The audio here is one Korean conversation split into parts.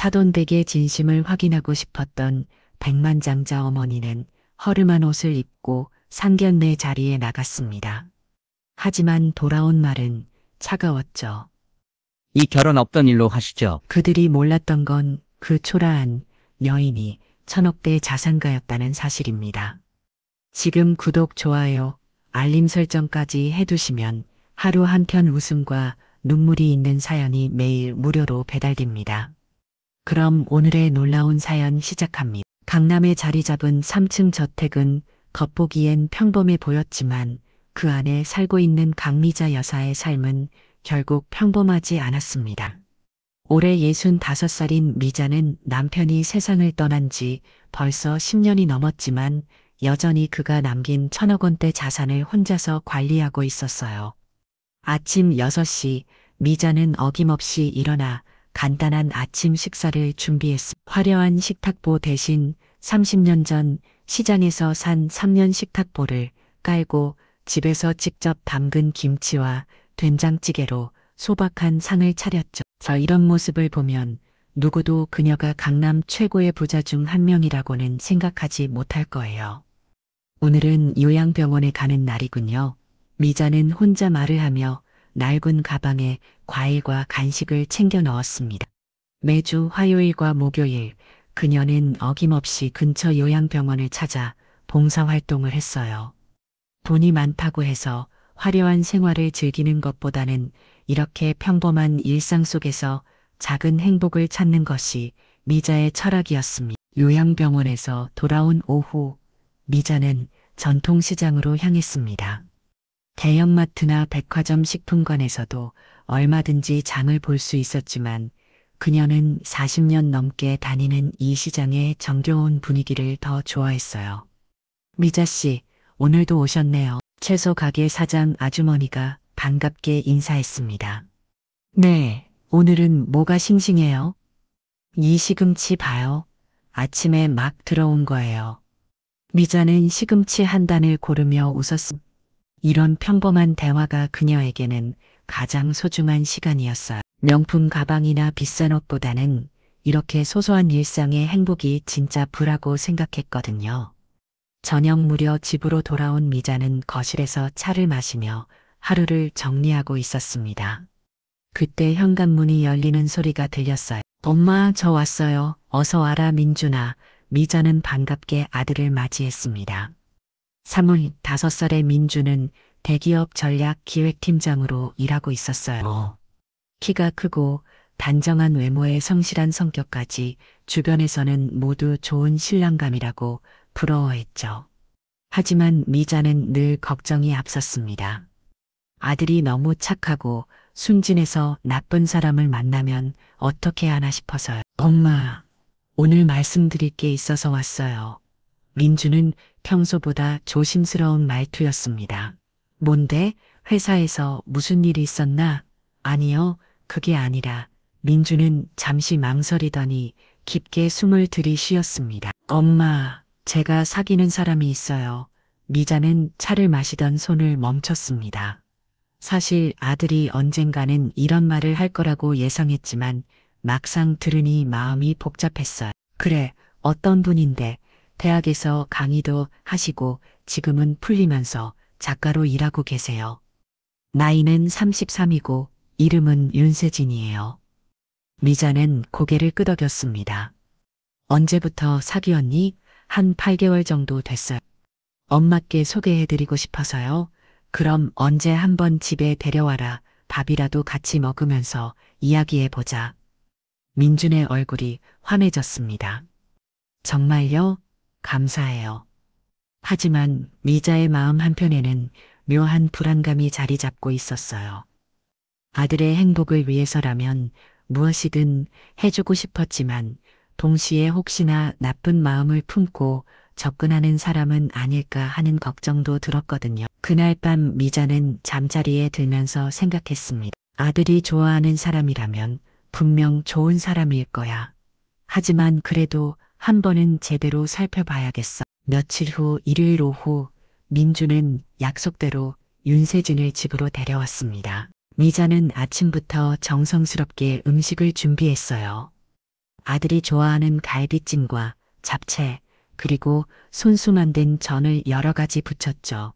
사돈댁의 진심을 확인하고 싶었던 백만장자 어머니는 허름한 옷을 입고 상견례 자리에 나갔습니다. 하지만 돌아온 말은 차가웠죠. 이 결혼 없던 일로 하시죠. 그들이 몰랐던 건 그 초라한 여인이 천억대 자산가였다는 사실입니다. 지금 구독, 좋아요, 알림 설정까지 해두시면 하루 한 편 웃음과 눈물이 있는 사연이 매일 무료로 배달됩니다. 그럼 오늘의 놀라운 사연 시작합니다. 강남에 자리 잡은 3층 저택은 겉보기엔 평범해 보였지만 그 안에 살고 있는 강미자 여사의 삶은 결국 평범하지 않았습니다. 올해 65살인 미자는 남편이 세상을 떠난 지 벌써 10년이 넘었지만 여전히 그가 남긴 1,000억 원대 자산을 혼자서 관리하고 있었어요. 아침 6시 미자는 어김없이 일어나 간단한 아침 식사를 준비했습니다. 화려한 식탁보 대신 30년 전 시장에서 산 3년 식탁보를 깔고 집에서 직접 담근 김치와 된장찌개로 소박한 상을 차렸죠. 이런 모습을 보면 누구도 그녀가 강남 최고의 부자 중 한 명이라고는 생각하지 못할 거예요. 오늘은 요양병원에 가는 날이군요. 미자는 혼자 말을 하며 낡은 가방에 과일과 간식을 챙겨 넣었습니다. 매주 화요일과 목요일 그녀는 어김없이 근처 요양병원을 찾아 봉사활동을 했어요. 돈이 많다고 해서 화려한 생활을 즐기는 것보다는 이렇게 평범한 일상 속에서 작은 행복을 찾는 것이 미자의 철학이었습니다. 요양병원에서 돌아온 오후, 미자는 전통시장으로 향했습니다. 대형마트나 백화점 식품관에서도 얼마든지 장을 볼 수 있었지만 그녀는 40년 넘게 다니는 이 시장의 정겨운 분위기를 더 좋아했어요. 미자 씨, 오늘도 오셨네요. 채소 가게 사장 아주머니가 반갑게 인사했습니다. 네, 오늘은 뭐가 싱싱해요? 이 시금치 봐요. 아침에 막 들어온 거예요. 미자는 시금치 한 단을 고르며 웃었습니다. 이런 평범한 대화가 그녀에게는 가장 소중한 시간이었어요. 명품 가방이나 비싼 옷보다는 이렇게 소소한 일상의 행복이 진짜 부라고 생각했거든요. 저녁 무렵 집으로 돌아온 미자는 거실에서 차를 마시며 하루를 정리하고 있었습니다. 그때 현관문이 열리는 소리가 들렸어요. 엄마, 저 왔어요. 어서 와라, 민준아. 미자는 반갑게 아들을 맞이했습니다. 25살의 민준은 대기업 전략기획팀장으로 일하고 있었어요. 키가 크고 단정한 외모에 성실한 성격까지 주변에서는 모두 좋은 신랑감이라고 부러워했죠. 하지만 미자는 늘 걱정이 앞섰습니다. 아들이 너무 착하고 순진해서 나쁜 사람을 만나면 어떻게 하나 싶어서요. 엄마, 오늘 말씀드릴 게 있어서 왔어요. 민주는 평소보다 조심스러운 말투였습니다. 뭔데? 회사에서 무슨 일이 있었나? 아니요, 그게 아니라 민주는 잠시 망설이더니 깊게 숨을 들이쉬었습니다. 엄마, 제가 사귀는 사람이 있어요. 미자는 차를 마시던 손을 멈췄습니다. 사실 아들이 언젠가는 이런 말을 할 거라고 예상했지만 막상 들으니 마음이 복잡했어요. 그래, 어떤 분인데 대학에서 강의도 하시고 지금은 풀리면서 작가로 일하고 계세요. 나이는 33이고 이름은 윤세진이에요. 미자는 고개를 끄덕였습니다. 언제부터 사귀었니? 한 8개월 정도 됐어요. 엄마께 소개해드리고 싶어서요. 그럼 언제 한번 집에 데려와라. 밥이라도 같이 먹으면서 이야기해보자. 민준의 얼굴이 환해졌습니다. 정말요? 감사해요. 하지만 미자의 마음 한편에는 묘한 불안감이 자리 잡고 있었어요. 아들의 행복을 위해서라면 무엇이든 해주고 싶었지만 동시에 혹시나 나쁜 마음을 품고 접근하는 사람은 아닐까 하는 걱정도 들었거든요. 그날 밤 미자는 잠자리에 들면서 생각했습니다. 아들이 좋아하는 사람이라면 분명 좋은 사람일 거야. 하지만 그래도 한 번은 제대로 살펴봐야겠어. 며칠 후 일요일 오후 민주는 약속대로 윤세진을 집으로 데려왔습니다. 미자는 아침부터 정성스럽게 음식을 준비했어요. 아들이 좋아하는 갈비찜과 잡채, 그리고 손수 만든 전을 여러 가지 붙였죠.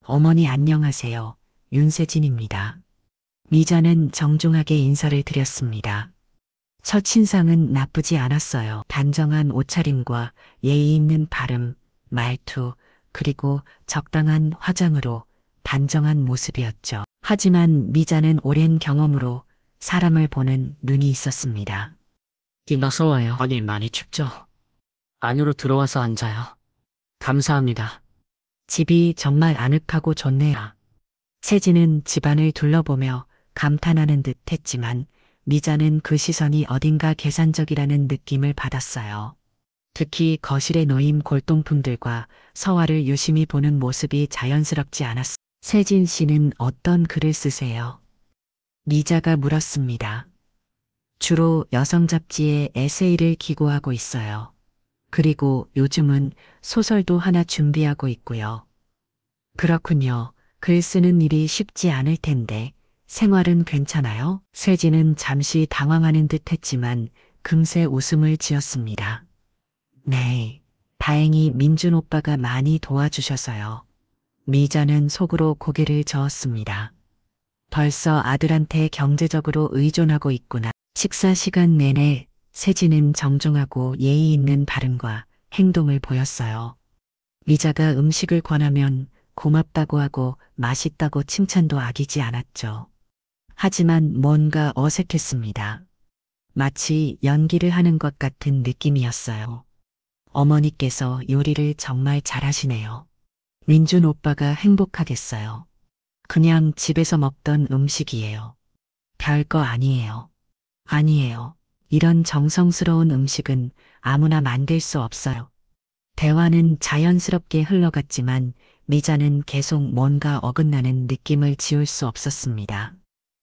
어머니 안녕하세요. 윤세진입니다. 미자는 정중하게 인사를 드렸습니다. 첫 인상은 나쁘지 않았어요. 단정한 옷차림과 예의 있는 발음, 말투, 그리고 적당한 화장으로 단정한 모습이었죠. 하지만 미자는 오랜 경험으로 사람을 보는 눈이 있었습니다. 어서 와요. 아니, 많이 춥죠? 안으로 들어와서 앉아요. 감사합니다. 집이 정말 아늑하고 좋네요. 세진은 집안을 둘러보며 감탄하는 듯 했지만 미자는 그 시선이 어딘가 계산적이라는 느낌을 받았어요. 특히 거실에 놓인 골동품들과 서화를 유심히 보는 모습이 자연스럽지 않았어요. 세진 씨는 어떤 글을 쓰세요? 미자가 물었습니다. 주로 여성 잡지에 에세이를 기고하고 있어요. 그리고 요즘은 소설도 하나 준비하고 있고요. 그렇군요. 글 쓰는 일이 쉽지 않을 텐데 생활은 괜찮아요? 세진은 잠시 당황하는 듯 했지만 금세 웃음을 지었습니다. 네, 다행히 민준 오빠가 많이 도와주셔서요. 미자는 속으로 고개를 저었습니다. 벌써 아들한테 경제적으로 의존하고 있구나. 식사 시간 내내 세진은 정중하고 예의 있는 발음과 행동을 보였어요. 미자가 음식을 권하면 고맙다고 하고 맛있다고 칭찬도 아끼지 않았죠. 하지만 뭔가 어색했습니다. 마치 연기를 하는 것 같은 느낌이었어요. 어머니께서 요리를 정말 잘하시네요. 민준 오빠가 행복하겠어요. 그냥 집에서 먹던 음식이에요. 별거 아니에요. 아니에요. 이런 정성스러운 음식은 아무나 만들 수 없어요. 대화는 자연스럽게 흘러갔지만 미자는 계속 뭔가 어긋나는 느낌을 지울 수 없었습니다.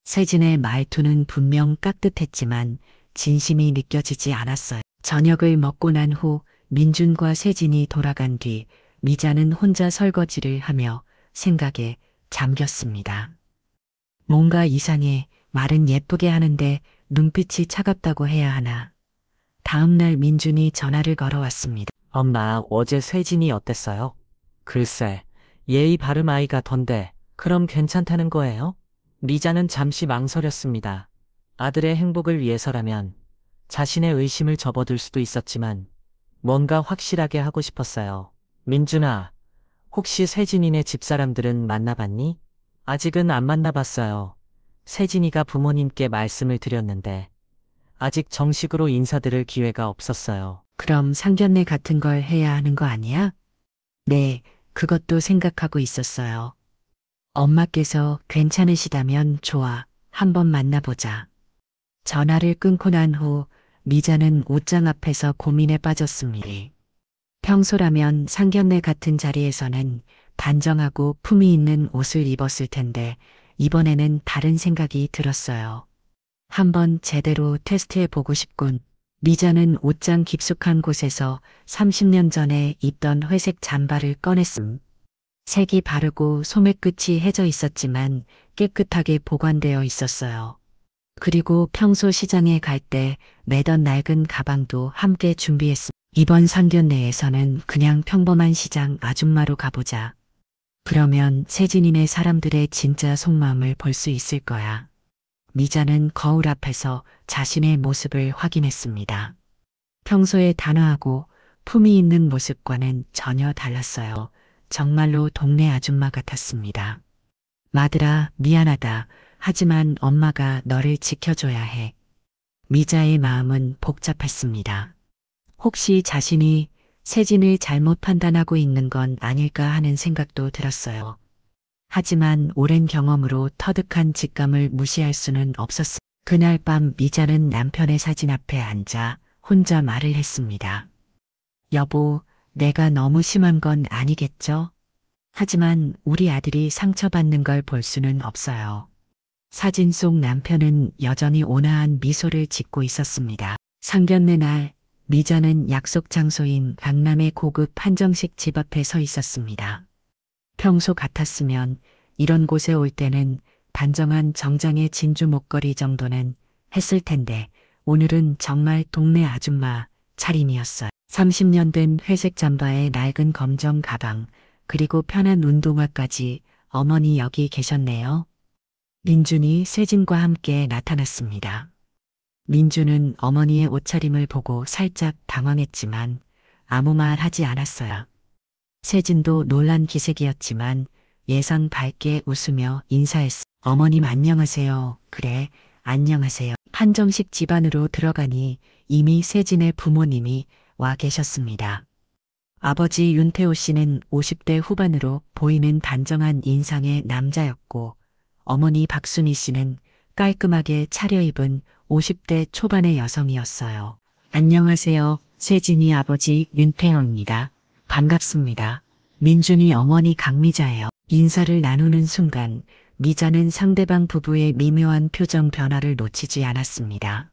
세진의 말투는 분명 깍듯했지만 진심이 느껴지지 않았어요. 저녁을 먹고 난 후 민준과 세진이 돌아간 뒤 미자는 혼자 설거지를 하며 생각에 잠겼습니다. 뭔가 이상해. 말은 예쁘게 하는데 눈빛이 차갑다고 해야 하나. 다음날 민준이 전화를 걸어왔습니다. 엄마, 어제 세진이 어땠어요? 글쎄, 예의 바름 아이가 던데, 그럼 괜찮다는 거예요? 미자는 잠시 망설였습니다. 아들의 행복을 위해서라면 자신의 의심을 접어둘 수도 있었지만 뭔가 확실하게 하고 싶었어요. 민준아, 혹시 세진이네 집사람들은 만나봤니? 아직은 안 만나봤어요. 세진이가 부모님께 말씀을 드렸는데 아직 정식으로 인사드릴 기회가 없었어요. 그럼 상견례 같은 걸 해야 하는 거 아니야? 네, 그것도 생각하고 있었어요. 엄마께서 괜찮으시다면 좋아. 한번 만나보자. 전화를 끊고 난 후 미자는 옷장 앞에서 고민에 빠졌습니다. 평소라면 상견례 같은 자리에서는 단정하고 품위 있는 옷을 입었을 텐데 이번에는 다른 생각이 들었어요. 한번 제대로 테스트해 보고 싶군. 미자는 옷장 깊숙한 곳에서 30년 전에 입던 회색 잠바를 꺼냈음. 색이 바르고 소매끝이 해져 있었지만 깨끗하게 보관되어 있었어요. 그리고 평소 시장에 갈 때 매던 낡은 가방도 함께 준비했음. 이번 상견례에서는 그냥 평범한 시장 아줌마로 가보자. 그러면 세진이네 사람들의 진짜 속마음을 볼 수 있을 거야. 미자는 거울 앞에서 자신의 모습을 확인했습니다. 평소에 단아하고 품위 있는 모습과는 전혀 달랐어요. 정말로 동네 아줌마 같았습니다. 마들아, 미안하다. 하지만 엄마가 너를 지켜줘야 해. 미자의 마음은 복잡했습니다. 혹시 자신이 세진을 잘못 판단하고 있는 건 아닐까 하는 생각도 들었어요. 하지만 오랜 경험으로 터득한 직감을 무시할 수는 없었습니다. 그날 밤 미자는 남편의 사진 앞에 앉아 혼자 말을 했습니다. 여보, 내가 너무 심한 건 아니겠죠? 하지만 우리 아들이 상처받는 걸 볼 수는 없어요. 사진 속 남편은 여전히 온화한 미소를 짓고 있었습니다. 상견례 날 미자는 약속 장소인 강남의 고급 한정식 집 앞에 서 있었습니다. 평소 같았으면 이런 곳에 올 때는 단정한 정장의 진주 목걸이 정도는 했을 텐데 오늘은 정말 동네 아줌마 차림이었어요. 30년 된 회색 잠바에 낡은 검정 가방, 그리고 편한 운동화까지. 어머니 여기 계셨네요. 민준이 세진과 함께 나타났습니다. 민준은 어머니의 옷차림을 보고 살짝 당황했지만 아무 말 하지 않았어요. 세진도 놀란 기색이었지만 예상 밝게 웃으며 인사했어. 어머님 안녕하세요. 그래, 안녕하세요. 한정식 집안으로 들어가니 이미 세진의 부모님이 와 계셨습니다. 아버지 윤태호 씨는 50대 후반으로 보이는 단정한 인상의 남자였고, 어머니 박순희 씨는 깔끔하게 차려입은 50대 초반의 여성이었어요. 안녕하세요. 세진이 아버지 윤태호입니다. 반갑습니다. 민준이 어머니 강미자예요. 인사를 나누는 순간 미자는 상대방 부부의 미묘한 표정 변화를 놓치지 않았습니다.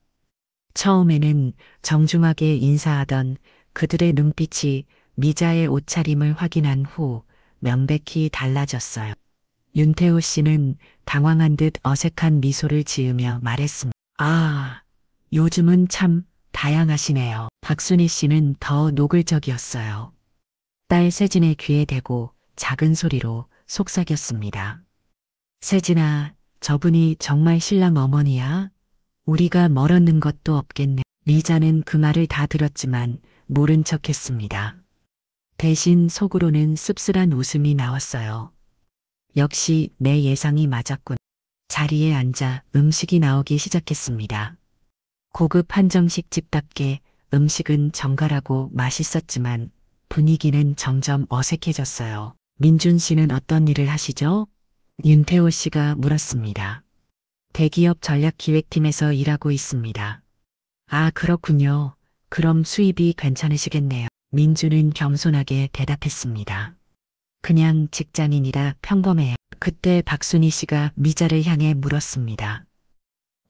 처음에는 정중하게 인사하던 그들의 눈빛이 미자의 옷차림을 확인한 후 명백히 달라졌어요. 윤태호 씨는 당황한 듯 어색한 미소를 지으며 말했습니다. 아, 요즘은 참 다양하시네요. 박순희 씨는 더 노골적이었어요. 딸 세진의 귀에 대고 작은 소리로 속삭였습니다. 세진아, 저분이 정말 신랑 어머니야? 우리가 멀었는 것도 없겠네. 미자는 그 말을 다 들었지만 모른 척했습니다. 대신 속으로는 씁쓸한 웃음이 나왔어요. 역시 내 예상이 맞았군. 자리에 앉아 음식이 나오기 시작했습니다. 고급 한정식 집답게 음식은 정갈하고 맛있었지만 분위기는 점점 어색해졌어요. 민준 씨는 어떤 일을 하시죠? 윤태호 씨가 물었습니다. 대기업 전략기획팀에서 일하고 있습니다. 아, 그렇군요. 그럼 수입이 괜찮으시겠네요. 민준은 겸손하게 대답했습니다. 그냥 직장인이라 평범해요. 그때 박순희 씨가 미자를 향해 물었습니다.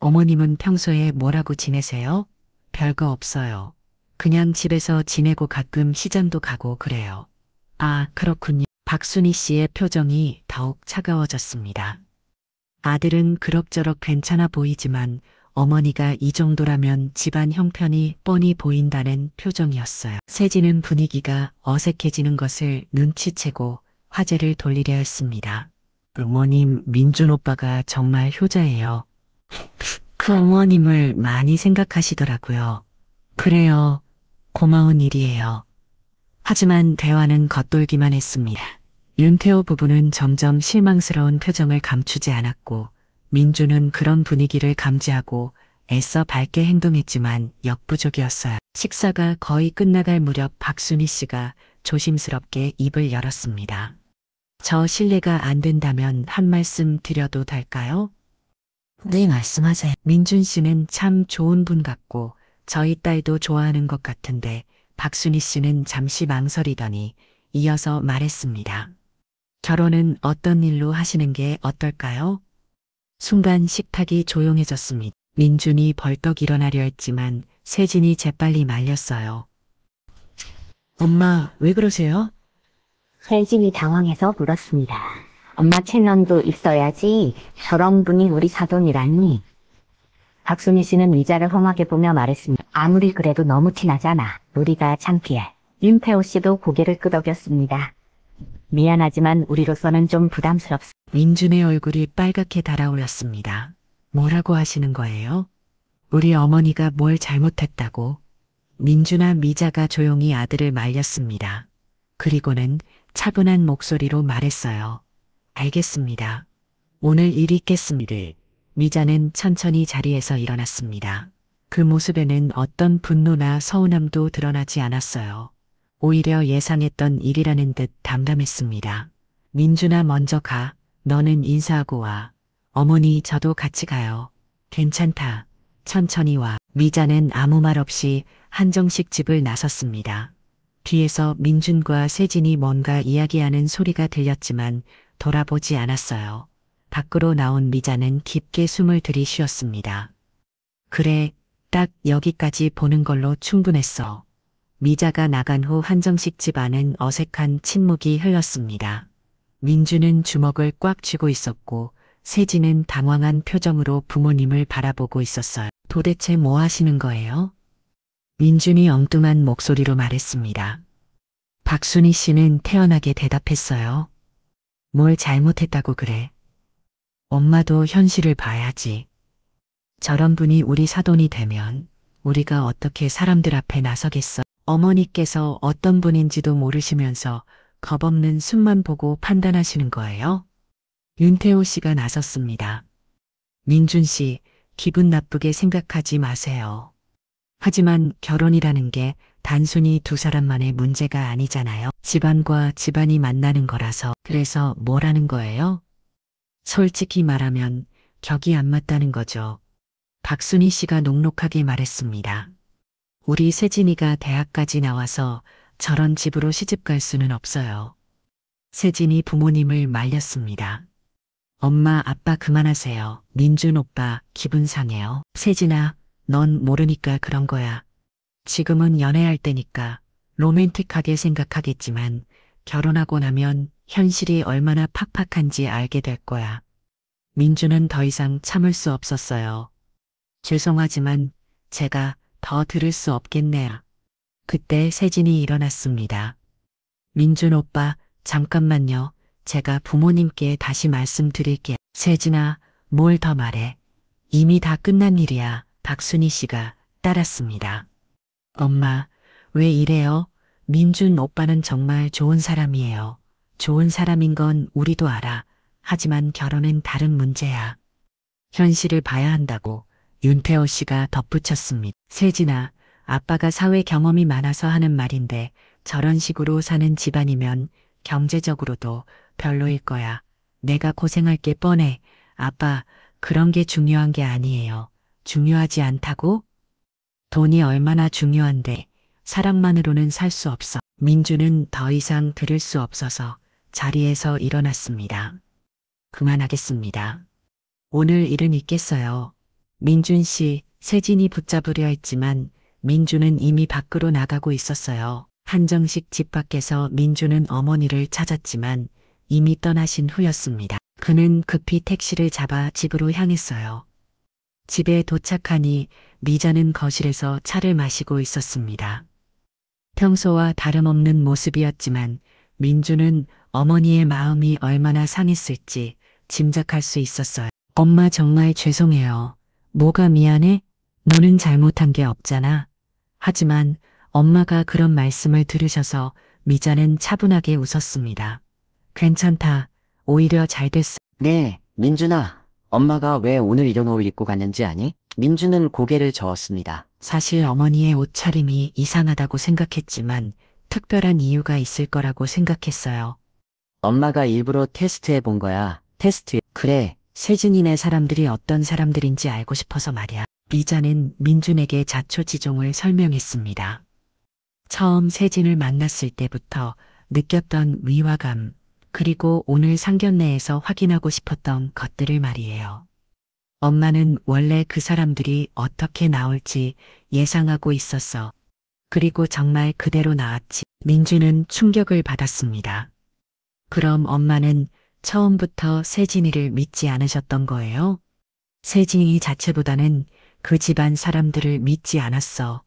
어머님은 평소에 뭐라고 지내세요? 별거 없어요. 그냥 집에서 지내고 가끔 시장도 가고 그래요. 아, 그렇군요. 박순희 씨의 표정이 더욱 차가워졌습니다. 아들은 그럭저럭 괜찮아 보이지만 어머니가 이 정도라면 집안 형편이 뻔히 보인다는 표정이었어요. 세진은 분위기가 어색해지는 것을 눈치채고 화제를 돌리려 했습니다. 어머님, 민준 오빠가 정말 효자예요. 그 어머님을 많이 생각하시더라고요. 그래요. 고마운 일이에요. 하지만 대화는 겉돌기만 했습니다. 윤태호 부부는 점점 실망스러운 표정을 감추지 않았고 민준은 그런 분위기를 감지하고 애써 밝게 행동했지만 역부족이었어요. 식사가 거의 끝나갈 무렵 박순희 씨가 조심스럽게 입을 열었습니다. 저 실례가 안 된다면 한 말씀 드려도 될까요? 네, 말씀하세요. 민준 씨는 참 좋은 분 같고 저희 딸도 좋아하는 것 같은데 박순희 씨는 잠시 망설이더니 이어서 말했습니다. 결혼은 어떤 일로 하시는 게 어떨까요? 순간 식탁이 조용해졌습니다. 민준이 벌떡 일어나려 했지만 세진이 재빨리 말렸어요. 엄마, 왜 그러세요? 세진이 당황해서 물었습니다. 엄마 체면도 있어야지. 저런 분이 우리 사돈이라니. 박순희 씨는 의자를 험하게 보며 말했습니다. 아무리 그래도 너무 티나잖아. 우리가 창피해. 윤태호 씨도 고개를 끄덕였습니다. 미안하지만 우리로서는 좀 부담스럽습니다. 민준의 얼굴이 빨갛게 달아올랐습니다. 뭐라고 하시는 거예요? 우리 어머니가 뭘 잘못했다고? 민준아, 미자가 조용히 아들을 말렸습니다. 그리고는 차분한 목소리로 말했어요. 알겠습니다. 오늘 일 있겠습니다. 미자는 천천히 자리에서 일어났습니다. 그 모습에는 어떤 분노나 서운함도 드러나지 않았어요. 오히려 예상했던 일이라는 듯 담담했습니다. 민준아, 먼저 가. 너는 인사하고 와. 어머니, 저도 같이 가요. 괜찮다. 천천히 와. 미자는 아무 말 없이 한정식 집을 나섰습니다. 뒤에서 민준과 세진이 뭔가 이야기하는 소리가 들렸지만 돌아보지 않았어요. 밖으로 나온 미자는 깊게 숨을 들이쉬었습니다. 그래, 딱 여기까지 보는 걸로 충분했어. 미자가 나간 후 한정식 집 안은 어색한 침묵이 흘렀습니다. 민준은 주먹을 꽉 쥐고 있었고 세진은 당황한 표정으로 부모님을 바라보고 있었어요. 도대체 뭐 하시는 거예요? 민준이 엉뚱한 목소리로 말했습니다. 박순희 씨는 태연하게 대답했어요. 뭘 잘못했다고 그래. 엄마도 현실을 봐야지. 저런 분이 우리 사돈이 되면 우리가 어떻게 사람들 앞에 나서겠어. 어머니께서 어떤 분인지도 모르시면서 겁없는 숨만 보고 판단하시는 거예요? 윤태호 씨가 나섰습니다. 민준 씨, 기분 나쁘게 생각하지 마세요. 하지만 결혼이라는 게 단순히 두 사람만의 문제가 아니잖아요. 집안과 집안이 만나는 거라서. 그래서 뭐라는 거예요? 솔직히 말하면 격이 안 맞다는 거죠. 박순희 씨가 녹록하게 말했습니다. 우리 세진이가 대학까지 나와서 저런 집으로 시집갈 수는 없어요. 세진이 부모님을 말렸습니다. 엄마, 아빠 그만하세요. 민준 오빠 기분 상해요. 세진아, 넌 모르니까 그런 거야. 지금은 연애할 때니까 로맨틱하게 생각하겠지만 결혼하고 나면 현실이 얼마나 팍팍한지 알게 될 거야. 민준은 더 이상 참을 수 없었어요. 죄송하지만 제가 더 들을 수 없겠네요. 그때 세진이 일어났습니다. 민준 오빠, 잠깐만요. 제가 부모님께 다시 말씀드릴게요. 세진아, 뭘 더 말해. 이미 다 끝난 일이야. 박순희 씨가 따랐습니다. 엄마, 왜 이래요? 민준 오빠는 정말 좋은 사람이에요. 좋은 사람인 건 우리도 알아. 하지만 결혼은 다른 문제야. 현실을 봐야 한다고 윤태호 씨가 덧붙였습니다. 세진아, 아빠가 사회 경험이 많아서 하는 말인데 저런 식으로 사는 집안이면 경제적으로도 별로일 거야. 내가 고생할 게 뻔해. 아빠, 그런 게 중요한 게 아니에요. 중요하지 않다고? 돈이 얼마나 중요한데 사랑만으로는 살 수 없어. 민주는 더 이상 들을 수 없어서 자리에서 일어났습니다. 그만하겠습니다. 오늘 일은 있겠어요. 민준 씨, 세진이 붙잡으려 했지만 민주는 이미 밖으로 나가고 있었어요. 한정식 집 밖에서 민주는 어머니를 찾았지만 이미 떠나신 후였습니다. 그는 급히 택시를 잡아 집으로 향했어요. 집에 도착하니 미자는 거실에서 차를 마시고 있었습니다. 평소와 다름없는 모습이었지만 민주는 어머니의 마음이 얼마나 상했을지 짐작할 수 있었어요. 엄마 정말 죄송해요. 뭐가 미안해? 너는 잘못한 게 없잖아. 하지만 엄마가 그런 말씀을 들으셔서 미자는 차분하게 웃었습니다. 괜찮다. 오히려 잘 됐어. 네, 민준아. 엄마가 왜 오늘 이런 옷을 입고 갔는지 아니? 민준은 고개를 저었습니다. 사실 어머니의 옷차림이 이상하다고 생각했지만 특별한 이유가 있을 거라고 생각했어요. 엄마가 일부러 테스트해 본 거야. 테스트. 그래, 세진이네 사람들이 어떤 사람들인지 알고 싶어서 말이야. 미자는 민준에게 자초지종을 설명했습니다. 처음 세진을 만났을 때부터 느꼈던 위화감, 그리고 오늘 상견례에서 확인하고 싶었던 것들을 말이에요. 엄마는 원래 그 사람들이 어떻게 나올지 예상하고 있었어. 그리고 정말 그대로 나왔지. 민주는 충격을 받았습니다. 그럼 엄마는 처음부터 세진이를 믿지 않으셨던 거예요? 세진이 자체보다는 그 집안 사람들을 믿지 않았어.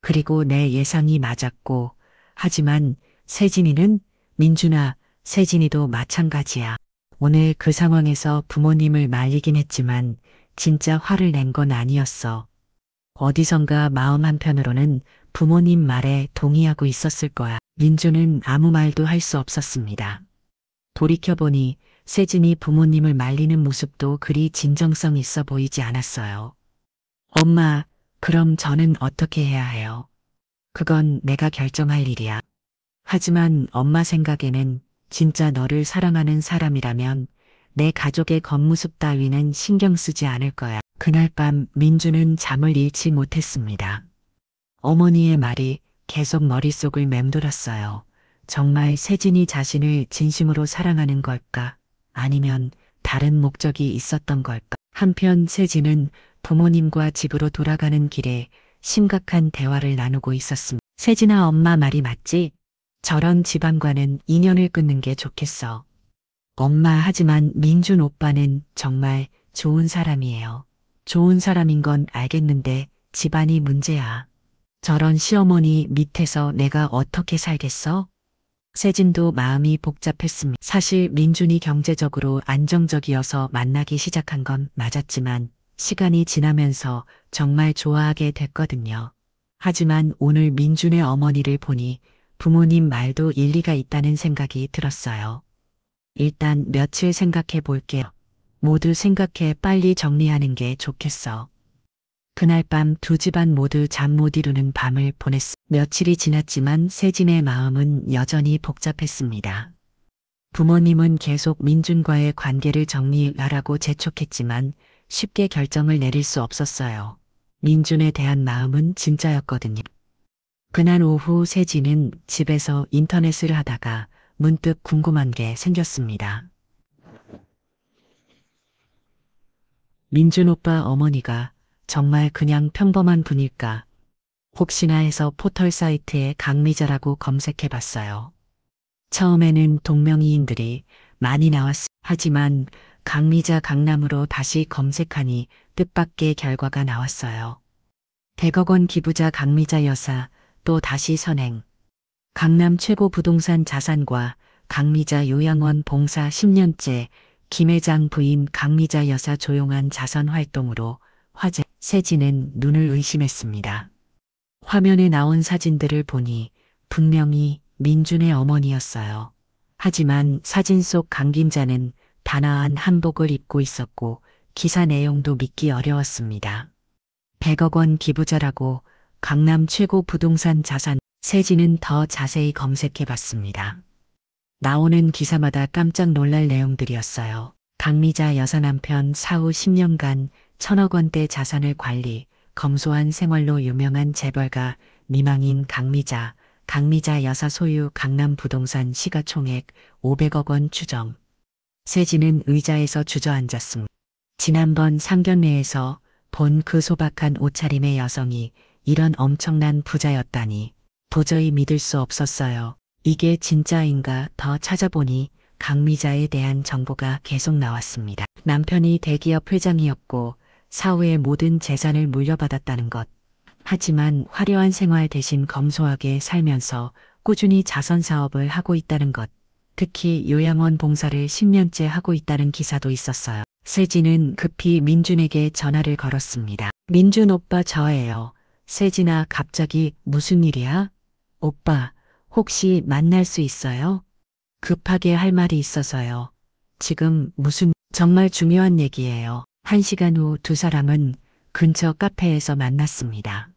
그리고 내 예상이 맞았고, 하지만 세진이는 민준아, 세진이도 마찬가지야. 오늘 그 상황에서 부모님을 말리긴 했지만 진짜 화를 낸 건 아니었어. 어디선가 마음 한편으로는 부모님 말에 동의하고 있었을 거야. 민주는 아무 말도 할 수 없었습니다. 돌이켜보니 세진이 부모님을 말리는 모습도 그리 진정성 있어 보이지 않았어요. 엄마, 그럼 저는 어떻게 해야 해요? 그건 내가 결정할 일이야. 하지만 엄마 생각에는 진짜 너를 사랑하는 사람이라면 내 가족의 겉모습 따위는 신경 쓰지 않을 거야. 그날 밤 민주는 잠을 잃지 못했습니다. 어머니의 말이 계속 머릿속을 맴돌았어요. 정말 세진이 자신을 진심으로 사랑하는 걸까? 아니면 다른 목적이 있었던 걸까? 한편 세진은 부모님과 집으로 돌아가는 길에 심각한 대화를 나누고 있었습니다. 세진아, 엄마 말이 맞지? 저런 집안과는 인연을 끊는 게 좋겠어. 하지만 민준 오빠는 정말 좋은 사람이에요. 좋은 사람인 건 알겠는데 집안이 문제야. 저런 시어머니 밑에서 내가 어떻게 살겠어? 세진도 마음이 복잡했습니다. 사실 민준이 경제적으로 안정적이어서 만나기 시작한 건 맞았지만 시간이 지나면서 정말 좋아하게 됐거든요. 하지만 오늘 민준의 어머니를 보니 부모님 말도 일리가 있다는 생각이 들었어요. 일단 며칠 생각해 볼게요. 모두 생각해 빨리 정리하는 게 좋겠어. 그날 밤 두 집안 모두 잠 못 이루는 밤을 보냈습니다. 며칠이 지났지만 세진의 마음은 여전히 복잡했습니다. 부모님은 계속 민준과의 관계를 정리하라고 재촉했지만 쉽게 결정을 내릴 수 없었어요. 민준에 대한 마음은 진짜였거든요. 그날 오후 세진은 집에서 인터넷을 하다가 문득 궁금한 게 생겼습니다. 민준 오빠 어머니가 정말 그냥 평범한 분일까? 혹시나 해서 포털 사이트에 강미자라고 검색해 봤어요. 처음에는 동명이인들이 많이 하지만 강미자 강남으로 다시 검색하니 뜻밖의 결과가 나왔어요. 100억 원 기부자 강미자 여사 또 다시 선행. 강남 최고 부동산 자산과 강미자 요양원 봉사 10년째 김 회장 부인 강미자 여사 조용한 자선 활동으로 화제. 세진은 눈을 의심했습니다. 화면에 나온 사진들을 보니 분명히 민준의 어머니였어요. 하지만 사진 속 강김자는 단아한 한복을 입고 있었고 기사 내용도 믿기 어려웠습니다. 100억 원 기부자라고 강남 최고 부동산 자산. 세진은 더 자세히 검색해 봤습니다. 나오는 기사마다 깜짝 놀랄 내용들이었어요. 강미자 여사 남편 사후 10년간 1000억 원대 자산을 관리, 검소한 생활로 유명한 재벌가 미망인 강미자 여사 소유 강남 부동산 시가총액 500억 원 추정. 세진은 의자에서 주저앉았습니다. 지난번 상견례에서 본 그 소박한 옷차림의 여성이 이런 엄청난 부자였다니 도저히 믿을 수 없었어요. 이게 진짜인가 더 찾아보니 강미자에 대한 정보가 계속 나왔습니다. 남편이 대기업 회장이었고 사후에 모든 재산을 물려받았다는 것. 하지만 화려한 생활 대신 검소하게 살면서 꾸준히 자선 사업을 하고 있다는 것. 특히 요양원 봉사를 10년째 하고 있다는 기사도 있었어요. 세진은 급히 민준에게 전화를 걸었습니다. 민준 오빠 저예요. 세진아 갑자기 무슨 일이야? 오빠 혹시 만날 수 있어요? 급하게 할 말이 있어서요. 지금 정말 중요한 얘기예요. 1시간 후 두 사람은 근처 카페에서 만났습니다.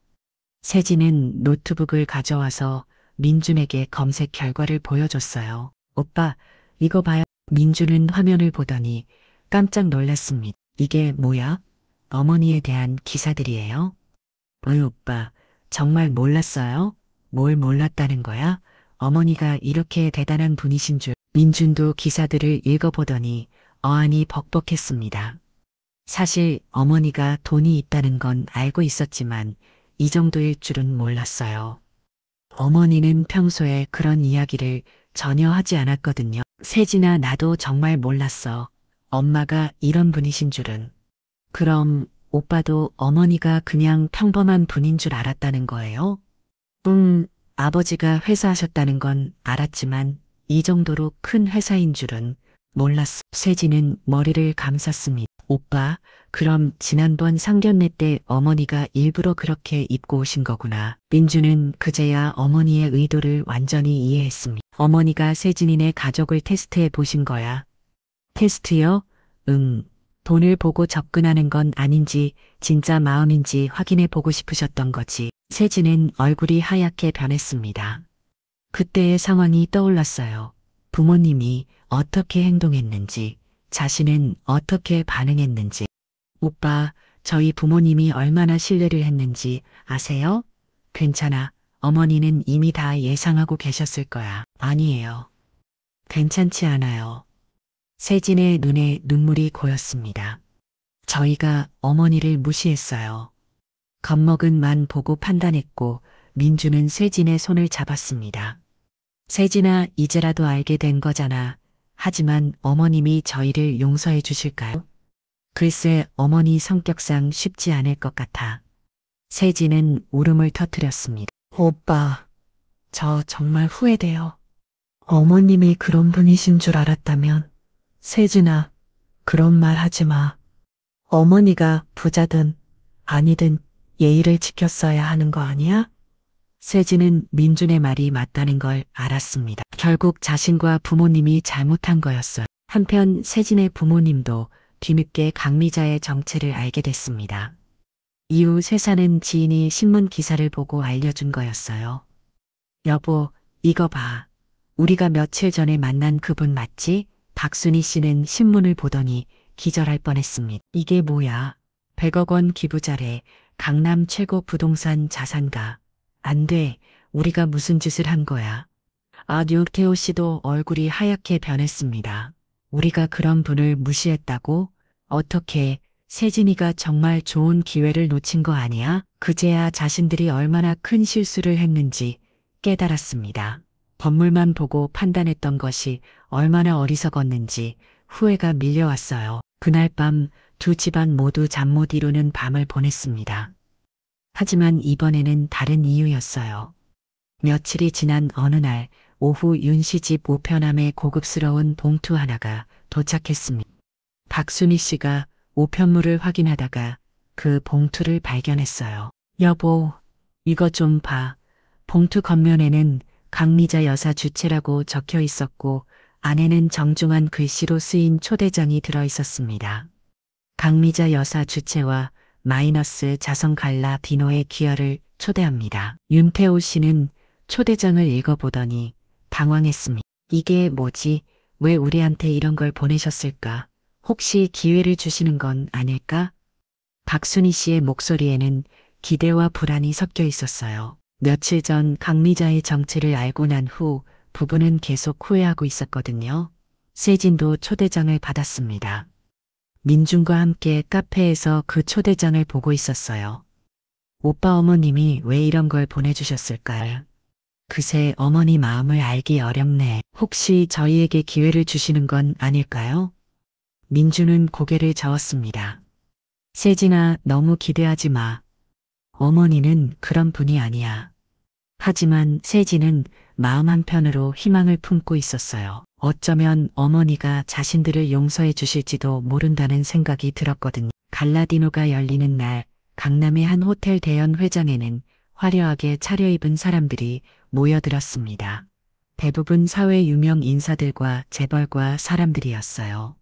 세진은 노트북을 가져와서 민준에게 검색 결과를 보여줬어요. 오빠, 이거 봐요. 민준은 화면을 보더니 깜짝 놀랐습니다. 이게 뭐야? 어머니에 대한 기사들이에요? 오빠, 정말 몰랐어요? 뭘 몰랐다는 거야? 어머니가 이렇게 대단한 분이신 줄. 민준도 기사들을 읽어보더니 어안이 벅벅했습니다. 사실 어머니가 돈이 있다는 건 알고 있었지만 이 정도일 줄은 몰랐어요. 어머니는 평소에 그런 이야기를 전혀 하지 않았거든요. 세진아 나도 정말 몰랐어. 엄마가 이런 분이신 줄은. 그럼 오빠도 어머니가 그냥 평범한 분인 줄 알았다는 거예요? 아버지가 회사 하셨다는 건 알았지만 이 정도로 큰 회사인 줄은 몰랐어. 세진은 머리를 감쌌습니다. 오빠, 그럼 지난번 상견례 때 어머니가 일부러 그렇게 입고 오신 거구나. 민주는 그제야 어머니의 의도를 완전히 이해했습니다. 어머니가 세진이네 가족을 테스트해 보신 거야. 테스트요? 응. 돈을 보고 접근하는 건 아닌지 진짜 마음인지 확인해 보고 싶으셨던 거지. 세진은 얼굴이 하얗게 변했습니다. 그때의 상황이 떠올랐어요. 부모님이 어떻게 행동했는지, 자신은 어떻게 반응했는지. 오빠, 저희 부모님이 얼마나 신뢰를 했는지 아세요? 괜찮아. 어머니는 이미 다 예상하고 계셨을 거야. 아니에요. 괜찮지 않아요. 세진의 눈에 눈물이 고였습니다. 저희가 어머니를 무시했어요. 겁먹은 만 보고 판단했고 민주는 세진의 손을 잡았습니다. 세진아, 이제라도 알게 된 거잖아. 하지만 어머님이 저희를 용서해 주실까요? 글쎄 어머니 성격상 쉽지 않을 것 같아. 세진은 울음을 터뜨렸습니다. 오빠, 저 정말 후회돼요. 어머님이 그런 분이신 줄 알았다면. 세진아, 그런 말 하지 마. 어머니가 부자든 아니든 예의를 지켰어야 하는 거 아니야? 세진은 민준의 말이 맞다는 걸 알았습니다. 결국 자신과 부모님이 잘못한 거였어요. 한편 세진의 부모님도 뒤늦게 강미자의 정체를 알게 됐습니다. 이후 쇠사는 지인이 신문 기사를 보고 알려준 거였어요. 여보, 이거 봐. 우리가 며칠 전에 만난 그분 맞지? 박순희 씨는 신문을 보더니 기절할 뻔했습니다. 이게 뭐야? 100억 원 기부자래. 강남 최고 부동산 자산가. 안 돼. 우리가 무슨 짓을 한 거야? 아, 류태호 씨도 얼굴이 하얗게 변했습니다. 우리가 그런 분을 무시했다고? 어떻게 세진이가 정말 좋은 기회를 놓친 거 아니야? 그제야 자신들이 얼마나 큰 실수를 했는지 깨달았습니다. 건물만 보고 판단했던 것이 얼마나 어리석었는지 후회가 밀려왔어요. 그날 밤 두 집안 모두 잠 못 이루는 밤을 보냈습니다. 하지만 이번에는 다른 이유였어요. 며칠이 지난 어느 날 오후 윤 씨 집 우편함에 고급스러운 봉투 하나가 도착했습니다. 박순희 씨가 우편물을 확인하다가 그 봉투를 발견했어요. 여보, 이거 좀 봐. 봉투 겉면에는 강미자 여사 주체라고 적혀 있었고 안에는 정중한 글씨로 쓰인 초대장이 들어 있었습니다. 강미자 여사 주체와 마이너스 자성 갈라 디노의 기여를 초대합니다. 윤태호 씨는 초대장을 읽어보더니 당황했습니다. 이게 뭐지? 왜 우리한테 이런 걸 보내셨을까? 혹시 기회를 주시는 건 아닐까? 박순희 씨의 목소리에는 기대와 불안이 섞여 있었어요. 며칠 전 강미자의 정체를 알고 난 후 부부는 계속 후회하고 있었거든요. 세진도 초대장을 받았습니다. 민준과 함께 카페에서 그 초대장을 보고 있었어요. 오빠 어머님이 왜 이런 걸 보내주셨을까요? 그새 어머니 마음을 알기 어렵네. 혹시 저희에게 기회를 주시는 건 아닐까요? 민준은 고개를 저었습니다. 세진아, 너무 기대하지 마. 어머니는 그런 분이 아니야. 하지만 세진은 마음 한편으로 희망을 품고 있었어요. 어쩌면 어머니가 자신들을 용서해 주실지도 모른다는 생각이 들었거든요. 갈라디노가 열리는 날 강남의 한 호텔 대연 회장에는 화려하게 차려입은 사람들이 모여들었습니다. 대부분 사회 유명 인사들과 재벌과 사람들이었어요.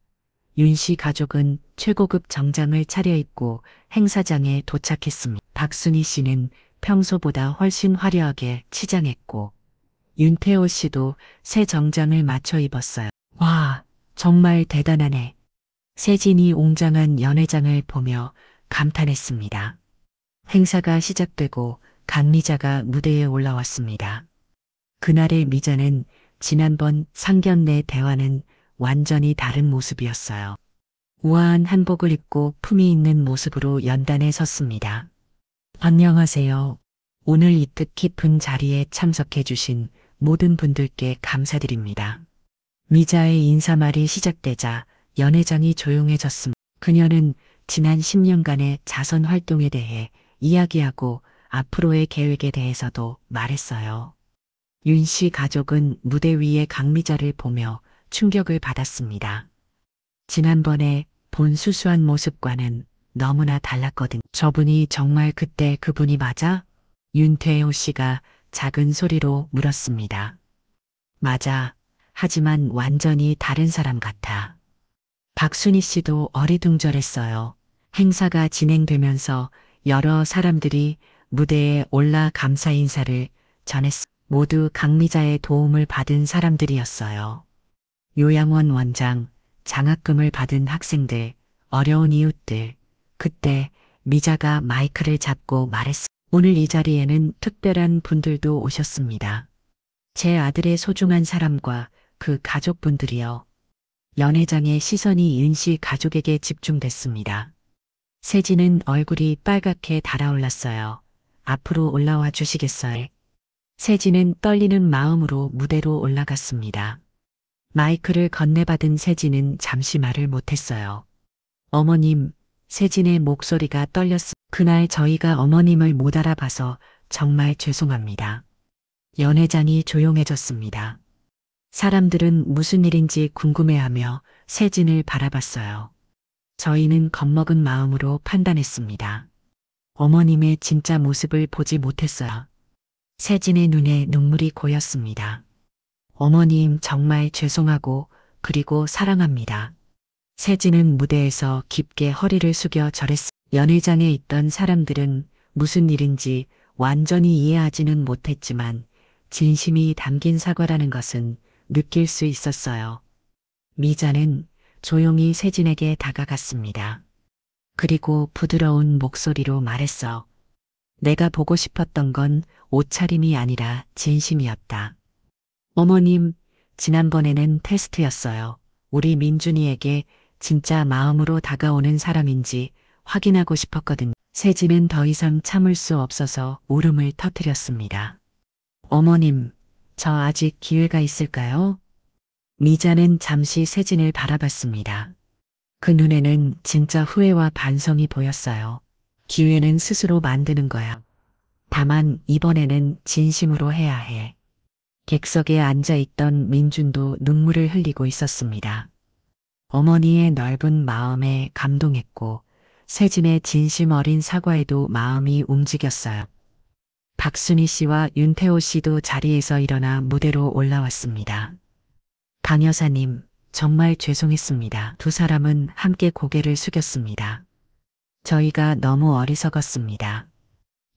윤 씨 가족은 최고급 정장을 차려입고 행사장에 도착했습니다. 박순희 씨는 평소보다 훨씬 화려하게 치장했고 윤태호 씨도 새 정장을 맞춰 입었어요. 와, 정말 대단하네. 세진이 웅장한 연회장을 보며 감탄했습니다. 행사가 시작되고 강미자가 무대에 올라왔습니다. 그날의 미자는 지난번 상견례 대화는 완전히 다른 모습이었어요. 우아한 한복을 입고 품위 있는 모습으로 연단에 섰습니다. 안녕하세요. 오늘 이 뜻깊은 자리에 참석해 주신 모든 분들께 감사드립니다. 미자의 인사말이 시작되자 연회장이 조용해졌습니다. 그녀는 지난 10년간의 자선 활동에 대해 이야기하고 앞으로의 계획에 대해서도 말했어요. 윤 씨 가족은 무대 위의 강미자를 보며 충격을 받았습니다. 지난번에 본 수수한 모습과는 너무나 달랐거든. 저분이 정말 그때 그분이 맞아? 윤태호 씨가 작은 소리로 물었습니다. 맞아. 하지만 완전히 다른 사람 같아. 박순희 씨도 어리둥절했어요. 행사가 진행되면서 여러 사람들이 무대에 올라 감사 인사를 전했습니다. 모두 강미자의 도움을 받은 사람들이었어요. 요양원 원장, 장학금을 받은 학생들, 어려운 이웃들. 그때 미자가 마이크를 잡고 말했습니다. 오늘 이 자리에는 특별한 분들도 오셨습니다. 제 아들의 소중한 사람과 그 가족분들이요. 연회장의 시선이 윤 씨 가족에게 집중됐습니다. 세진은 얼굴이 빨갛게 달아올랐어요. 앞으로 올라와 주시겠어요? 세진은 떨리는 마음으로 무대로 올라갔습니다. 마이크를 건네받은 세진은 잠시 말을 못했어요. 어머님, 세진의 목소리가 떨렸습니다. 그날 저희가 어머님을 못 알아봐서 정말 죄송합니다. 연회장이 조용해졌습니다. 사람들은 무슨 일인지 궁금해하며 세진을 바라봤어요. 저희는 겁먹은 마음으로 판단했습니다. 어머님의 진짜 모습을 보지 못했어요. 세진의 눈에 눈물이 고였습니다. 어머님 정말 죄송하고 그리고 사랑합니다. 세진은 무대에서 깊게 허리를 숙여 절했습니다. 연회장에 있던 사람들은 무슨 일인지 완전히 이해하지는 못했지만 진심이 담긴 사과라는 것은 느낄 수 있었어요. 미자는 조용히 세진에게 다가갔습니다. 그리고 부드러운 목소리로 말했어. 내가 보고 싶었던 건 옷차림이 아니라 진심이었다. 어머님, 지난번에는 테스트였어요. 우리 민준이에게 진짜 마음으로 다가오는 사람인지 확인하고 싶었거든요. 세진은 더 이상 참을 수 없어서 울음을 터뜨렸습니다. 어머님, 저 아직 기회가 있을까요? 미자는 잠시 세진을 바라봤습니다. 그 눈에는 진짜 후회와 반성이 보였어요. 기회는 스스로 만드는 거야. 다만 이번에는 진심으로 해야 해. 객석에 앉아있던 민준도 눈물을 흘리고 있었습니다. 어머니의 넓은 마음에 감동했고 세진의 진심 어린 사과에도 마음이 움직였어요. 박순희 씨와 윤태호 씨도 자리에서 일어나 무대로 올라왔습니다. 강 여사님, 정말 죄송했습니다. 두 사람은 함께 고개를 숙였습니다. 저희가 너무 어리석었습니다.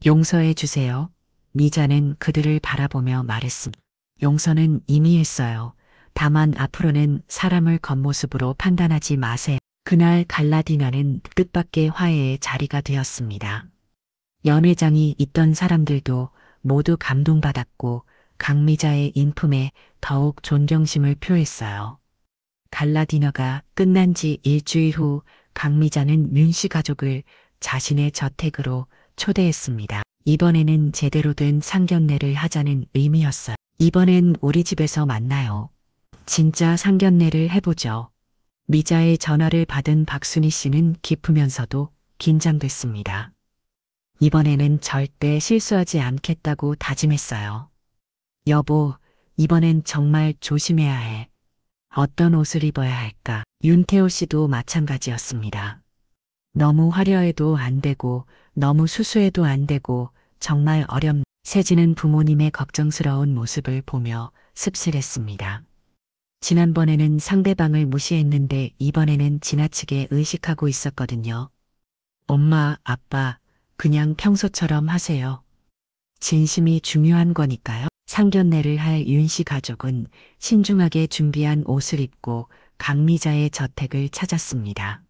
용서해 주세요. 미자는 그들을 바라보며 말했습니다. 용서는 이미 했어요. 다만 앞으로는 사람을 겉모습으로 판단하지 마세요. 그날 갈라디나는 뜻밖의 화해의 자리가 되었습니다. 연회장이 있던 사람들도 모두 감동받았고 강미자의 인품에 더욱 존경심을 표했어요. 갈라디너가 끝난 지 일주일 후 강미자는 윤씨 가족을 자신의 저택으로 초대했습니다. 이번에는 제대로 된 상견례를 하자는 의미였어요. 이번엔 우리 집에서 만나요. 진짜 상견례를 해보죠. 미자의 전화를 받은 박순희 씨는 기쁘면서도 긴장됐습니다. 이번에는 절대 실수하지 않겠다고 다짐했어요. 여보, 이번엔 정말 조심해야 해. 어떤 옷을 입어야 할까? 윤태호 씨도 마찬가지였습니다. 너무 화려해도 안 되고 너무 수수해도 안 되고 정말 세진은 부모님의 걱정스러운 모습을 보며 씁쓸했습니다. 지난번에는 상대방을 무시했는데 이번에는 지나치게 의식하고 있었거든요. 엄마, 아빠, 그냥 평소처럼 하세요. 진심이 중요한 거니까요. 상견례를 할 윤씨 가족은 신중하게 준비한 옷을 입고 강미자의 저택을 찾았습니다.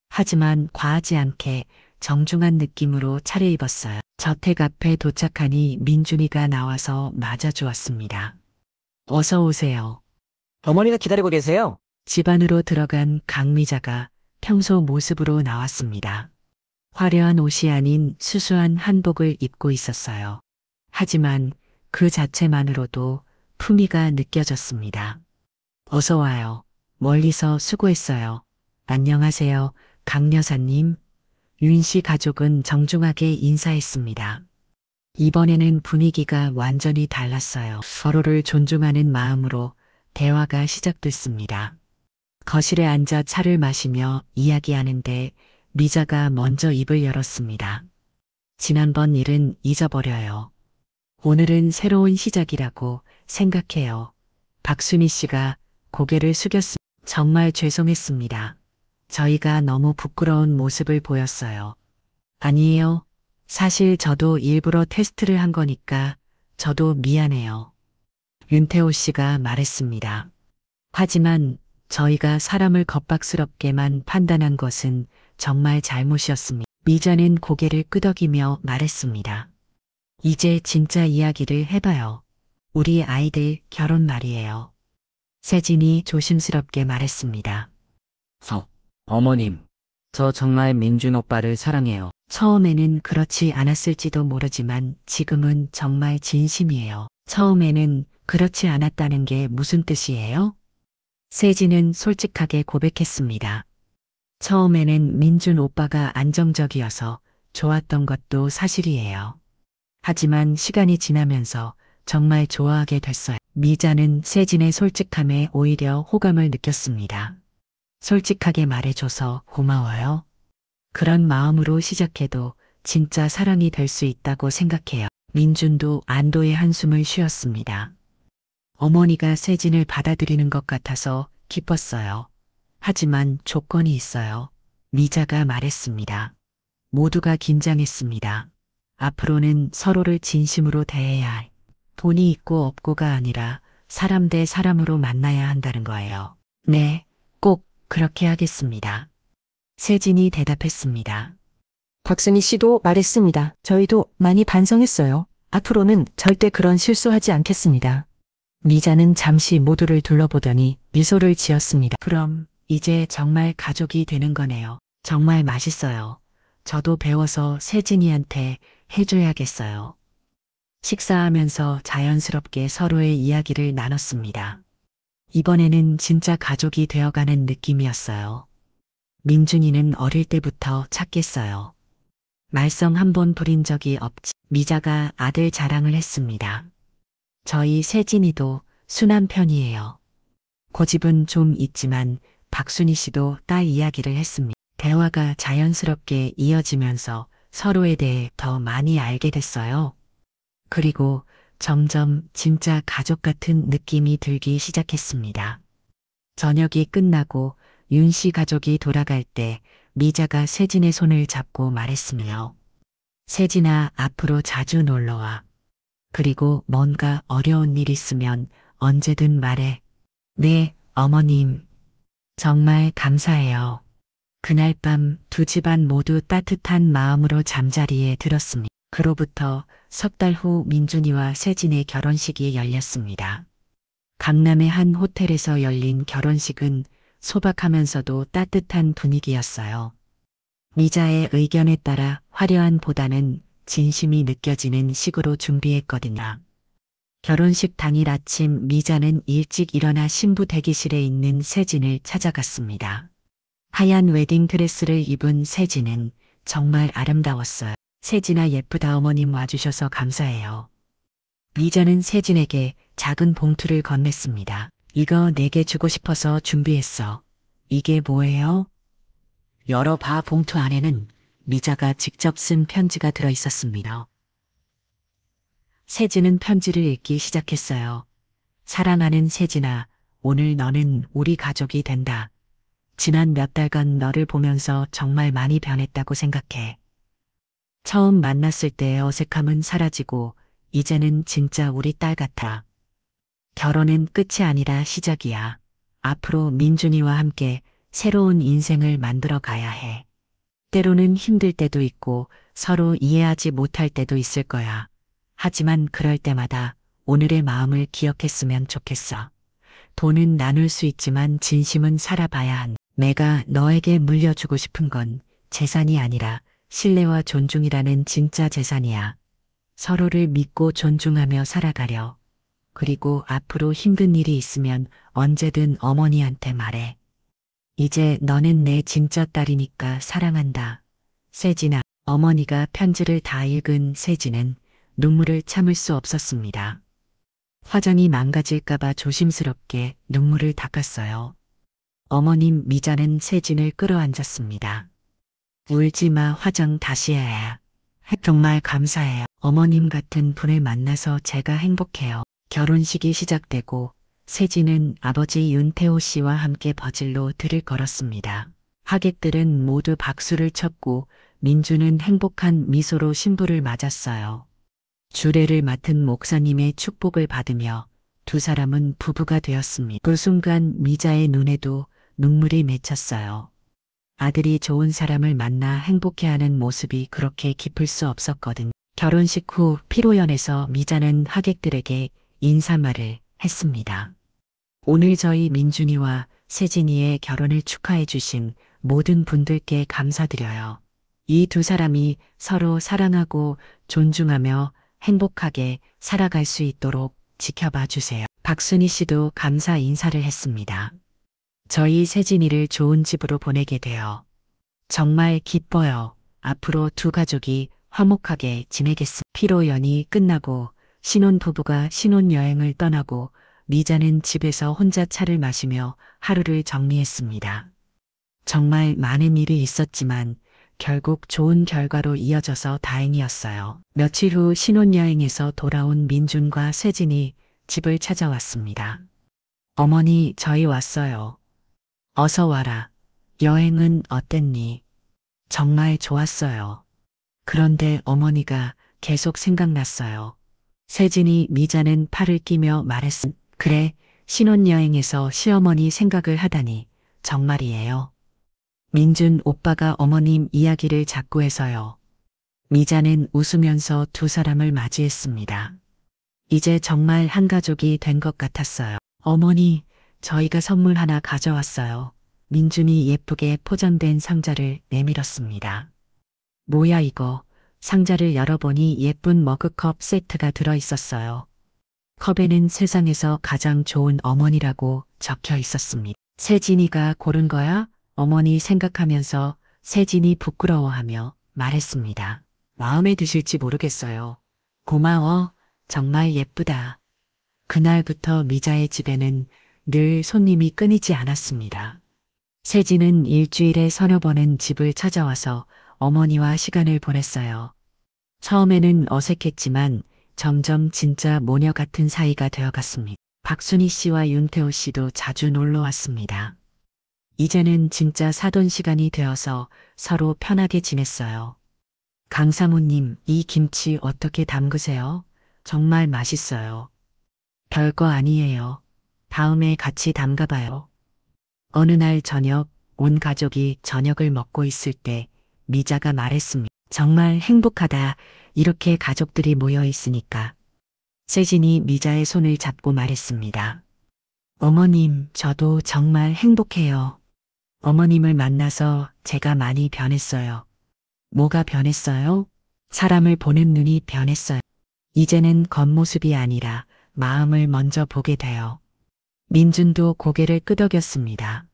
하지만 과하지 않게 정중한 느낌으로 차려입었어요. 저택 앞에 도착하니 민준이가 나와서 맞아주었습니다. 어서 오세요. 어머니가 기다리고 계세요. 집 안으로 들어간 강미자가 평소 모습으로 나왔습니다. 화려한 옷이 아닌 수수한 한복을 입고 있었어요. 하지만 그 자체만으로도 품위가 느껴졌습니다. 어서 와요. 멀리서 수고했어요. 안녕하세요, 강 여사님. 윤씨 가족은 정중하게 인사했습니다. 이번에는 분위기가 완전히 달랐어요. 서로를 존중하는 마음으로 대화가 시작됐습니다. 거실에 앉아 차를 마시며 이야기하는데 미자가 먼저 입을 열었습니다. 지난번 일은 잊어버려요. 오늘은 새로운 시작이라고 생각해요. 박순희 씨가 고개를 숙였습니다. 정말 죄송했습니다. 저희가 너무 부끄러운 모습을 보였어요. 아니에요. 사실 저도 일부러 테스트를 한 거니까 저도 미안해요. 윤태호 씨가 말했습니다. 하지만 저희가 사람을 겁박스럽게만 판단한 것은 정말 잘못이었습니다. 미자는 고개를 끄덕이며 말했습니다. 이제 진짜 이야기를 해봐요. 우리 아이들 결혼 말이에요. 세진이 조심스럽게 말했습니다. 어머님, 저 정말 민준 오빠를 사랑해요. 처음에는 그렇지 않았을지도 모르지만 지금은 정말 진심이에요. 처음에는 그렇지 않았다는 게 무슨 뜻이에요? 세진은 솔직하게 고백했습니다. 처음에는 민준 오빠가 안정적이어서 좋았던 것도 사실이에요. 하지만 시간이 지나면서 정말 좋아하게 됐어요. 미자는 세진의 솔직함에 오히려 호감을 느꼈습니다. 솔직하게 말해줘서 고마워요. 그런 마음으로 시작해도 진짜 사랑이 될 수 있다고 생각해요. 민준도 안도의 한숨을 쉬었습니다. 어머니가 세진을 받아들이는 것 같아서 기뻤어요. 하지만 조건이 있어요. 미자가 말했습니다. 모두가 긴장했습니다. 앞으로는 서로를 진심으로 대해야 해. 돈이 있고 없고가 아니라 사람 대 사람으로 만나야 한다는 거예요. 네, 꼭 그렇게 하겠습니다. 세진이 대답했습니다. 곽순희 씨도 말했습니다. 저희도 많이 반성했어요. 앞으로는 절대 그런 실수하지 않겠습니다. 미자는 잠시 모두를 둘러보더니 미소를 지었습니다. 그럼 이제 정말 가족이 되는 거네요. 정말 맛있어요. 저도 배워서 세진이한테 해줘야겠어요. 식사하면서 자연스럽게 서로의 이야기를 나눴습니다. 이번에는 진짜 가족이 되어가는 느낌이었어요. 민준이는 어릴 때부터 착했어요. 말썽 한 번 부린 적이 없지. 미자가 아들 자랑을 했습니다. 저희 세진이도 순한 편이에요. 고집은 좀 있지만 박순희 씨도 딸 이야기를 했습니다. 대화가 자연스럽게 이어지면서 서로에 대해 더 많이 알게 됐어요. 그리고 점점 진짜 가족 같은 느낌이 들기 시작했습니다. 저녁이 끝나고 윤 씨 가족이 돌아갈 때 미자가 세진의 손을 잡고 말했으며 세진아 앞으로 자주 놀러와. 그리고 뭔가 어려운 일 있으면 언제든 말해. 네, 어머님. 정말 감사해요. 그날 밤 두 집안 모두 따뜻한 마음으로 잠자리에 들었습니다. 그로부터 석 달 후 민준이와 세진의 결혼식이 열렸습니다. 강남의 한 호텔에서 열린 결혼식은 소박하면서도 따뜻한 분위기였어요. 미자의 의견에 따라 화려함보다는 진심이 느껴지는 식으로 준비했거든요. 결혼식 당일 아침 미자는 일찍 일어나 신부 대기실에 있는 세진을 찾아갔습니다. 하얀 웨딩드레스를 입은 세진은 정말 아름다웠어요. 세진아 예쁘다 어머님 와주셔서 감사해요. 미자는 세진에게 작은 봉투를 건넸습니다. 이거 내게 주고 싶어서 준비했어. 이게 뭐예요? 열어봐. 봉투 안에는 미자가 직접 쓴 편지가 들어 있었습니다. 세진은 편지를 읽기 시작했어요. 사랑하는 세진아, 오늘 너는 우리 가족이 된다. 지난 몇 달간 너를 보면서 정말 많이 변했다고 생각해. 처음 만났을 때의 어색함은 사라지고 이제는 진짜 우리 딸 같아. 결혼은 끝이 아니라 시작이야. 앞으로 민준이와 함께 새로운 인생을 만들어 가야 해. 때로는 힘들 때도 있고 서로 이해하지 못할 때도 있을 거야. 하지만 그럴 때마다 오늘의 마음을 기억했으면 좋겠어. 돈은 나눌 수 있지만 진심은 살아봐야 한다. 내가 너에게 물려주고 싶은 건 재산이 아니라 신뢰와 존중이라는 진짜 재산이야. 서로를 믿고 존중하며 살아가려. 그리고 앞으로 힘든 일이 있으면 언제든 어머니한테 말해. 이제 너는 내 진짜 딸이니까 사랑한다. 세진아. 어머니가 편지를 다 읽은 세진은 눈물을 참을 수 없었습니다. 화장이 망가질까봐 조심스럽게 눈물을 닦았어요. 어머님. 미자는 세진을 끌어안았습니다. 울지 마. 화장 다시 해야. 정말 감사해요. 어머님 같은 분을 만나서 제가 행복해요. 결혼식이 시작되고 세진은 아버지 윤태호 씨와 함께 버질로 들을 걸었습니다. 하객들은 모두 박수를 쳤고 민주는 행복한 미소로 신부를 맞았어요. 주례를 맡은 목사님의 축복을 받으며 두 사람은 부부가 되었습니다. 그 순간 미자의 눈에도 눈물이 맺혔어요. 아들이 좋은 사람을 만나 행복해하는 모습이 그렇게 깊을 수 없었거든. 결혼식 후 피로연에서 미자는 하객들에게 인사말을 했습니다. 오늘 저희 민준이와 세진이의 결혼을 축하해 주신 모든 분들께 감사드려요. 이 두 사람이 서로 사랑하고 존중하며 행복하게 살아갈 수 있도록 지켜봐 주세요. 박순희 씨도 감사 인사를 했습니다. 저희 세진이를 좋은 집으로 보내게 되어 정말 기뻐요. 앞으로 두 가족이 화목하게 지내겠습니다. 피로연이 끝나고 신혼부부가 신혼여행을 떠나고 미자는 집에서 혼자 차를 마시며 하루를 정리했습니다. 정말 많은 일이 있었지만 결국 좋은 결과로 이어져서 다행이었어요. 며칠 후 신혼여행에서 돌아온 민준과 세진이 집을 찾아왔습니다. 어머니, 저희 왔어요. 어서 와라. 여행은 어땠니? 정말 좋았어요. 그런데 어머니가 계속 생각났어요. 세진이 미자는 팔을 끼며 말했음. 그래, 신혼여행에서 시어머니 생각을 하다니 정말이에요. 민준 오빠가 어머님 이야기를 자꾸 해서요. 미자는 웃으면서 두 사람을 맞이했습니다. 이제 정말 한 가족이 된 것 같았어요. 어머니, 저희가 선물 하나 가져왔어요. 민준이 예쁘게 포장된 상자를 내밀었습니다. 뭐야 이거? 상자를 열어보니 예쁜 머그컵 세트가 들어있었어요. 컵에는 세상에서 가장 좋은 어머니라고 적혀 있었습니다. 세진이가 고른 거야? 어머니 생각하면서 세진이 부끄러워하며 말했습니다. 마음에 드실지 모르겠어요. 고마워. 정말 예쁘다. 그날부터 미자의 집에는 늘 손님이 끊이지 않았습니다. 세진은 일주일에 서너 번은 집을 찾아와서 어머니와 시간을 보냈어요. 처음에는 어색했지만 점점 진짜 모녀 같은 사이가 되어갔습니다. 박순희 씨와 윤태호 씨도 자주 놀러 왔습니다. 이제는 진짜 사돈 시간이 되어서 서로 편하게 지냈어요. 강사모님, 이 김치 어떻게 담그세요? 정말 맛있어요. 별거 아니에요. 다음에 같이 담가봐요. 어느 날 저녁, 온 가족이 저녁을 먹고 있을 때 미자가 말했습니다. 정말 행복하다. 이렇게 가족들이 모여 있으니까. 세진이 미자의 손을 잡고 말했습니다. 어머님, 저도 정말 행복해요. 어머님을 만나서 제가 많이 변했어요. 뭐가 변했어요? 사람을 보는 눈이 변했어요. 이제는 겉모습이 아니라 마음을 먼저 보게 돼요. 민준도 고개를 끄덕였습니다.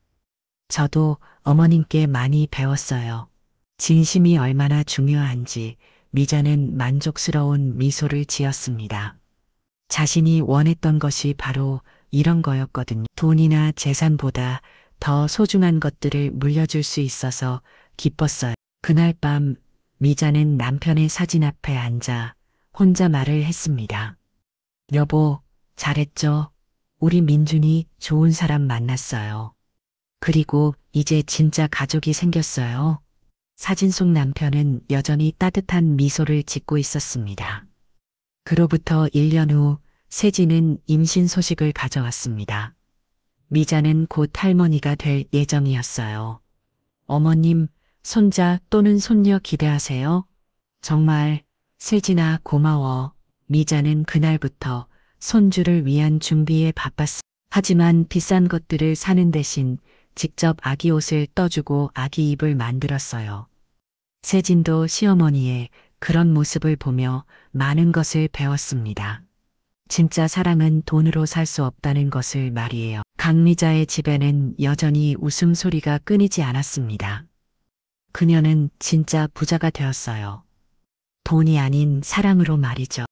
저도 어머님께 많이 배웠어요. 진심이 얼마나 중요한지 미자는 만족스러운 미소를 지었습니다. 자신이 원했던 것이 바로 이런 거였거든요. 돈이나 재산보다 더 소중한 것들을 물려줄 수 있어서 기뻤어요. 그날 밤 미자는 남편의 사진 앞에 앉아 혼자 말을 했습니다. 여보, 잘했죠? 우리 민준이 좋은 사람 만났어요. 그리고 이제 진짜 가족이 생겼어요. 사진 속 남편은 여전히 따뜻한 미소를 짓고 있었습니다. 그로부터 1년 후 세진은 임신 소식을 가져왔습니다. 미자는 곧 할머니가 될 예정이었어요. 어머님, 손자 또는 손녀 기대하세요? 정말 세진아 고마워. 미자는 그날부터 손주를 위한 준비에 바빴습니다. 하지만 비싼 것들을 사는 대신 직접 아기 옷을 떠주고 아기 입을 만들었어요. 세진도 시어머니의 그런 모습을 보며 많은 것을 배웠습니다. 진짜 사랑은 돈으로 살 수 없다는 것을 말이에요. 강미자의 집에는 여전히 웃음소리가 끊이지 않았습니다. 그녀는 진짜 부자가 되었어요. 돈이 아닌 사랑으로 말이죠.